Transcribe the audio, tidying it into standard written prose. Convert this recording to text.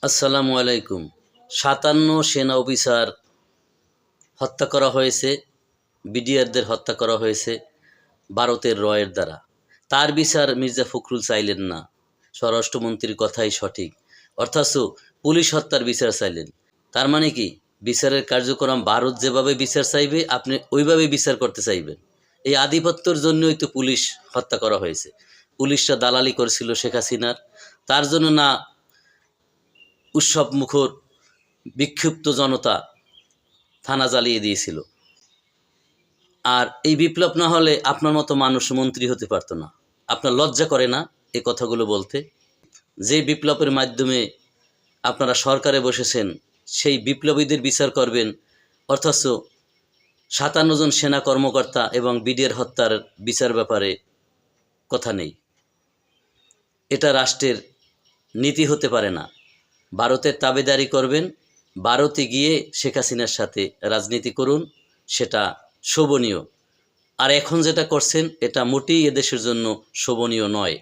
আসসালামু আলাইকুম। ৫৭ সেনা অফিসার হত্যা করা হয়েছে, বিডিআরদের হত্যা করা হয়েছে ভারতের রয়ের দ্বারা। তার বিচার মির্জা ফখরুল চাইলেন না। স্বরাষ্ট্রমন্ত্রীর কথাই সঠিক। অর্থাৎ পুলিশ হত্যার বিচার চাইলেন। তার মানে কি, বিচারের কার্যক্রম ভারত যেভাবে বিচার চাইবে আপনি ওইভাবেই বিচার করতে চাইবেন। এই আধিপত্যের জন্যই তো পুলিশ হত্যা করা হয়েছে। পুলিশরা দালালি করেছিল শেখ হাসিনার। তার জন্য না উৎসব মুখর বিক্ষুব্ধ জনতা থানা জ্বালিয়ে দিয়েছিল। আর এই বিপ্লব না হলে আপনার মতো মানুষ মন্ত্রী হতে পারতো না। আপনার লজ্জা করে না এই কথাগুলো বলতে? যে বিপ্লবের মাধ্যমে আপনারা সরকারে বসেছেন সেই বিপ্লবীদের বিচার করবেন, অথচ ৫৭ জন সেনা কর্মকর্তা এবং বিডিআর হত্যার বিচার ব্যাপারে কথা নেই। এটা রাষ্ট্রের নীতি হতে পারে না। ভারতের তাবেদারি করবেন, ভারতে গিয়ে শেখ হাসিনার সাথে রাজনীতি করুন, সেটা শোভনীয়। আর এখন যেটা করছেন এটা মোটেই এদেশের জন্য শোভনীয় নয়।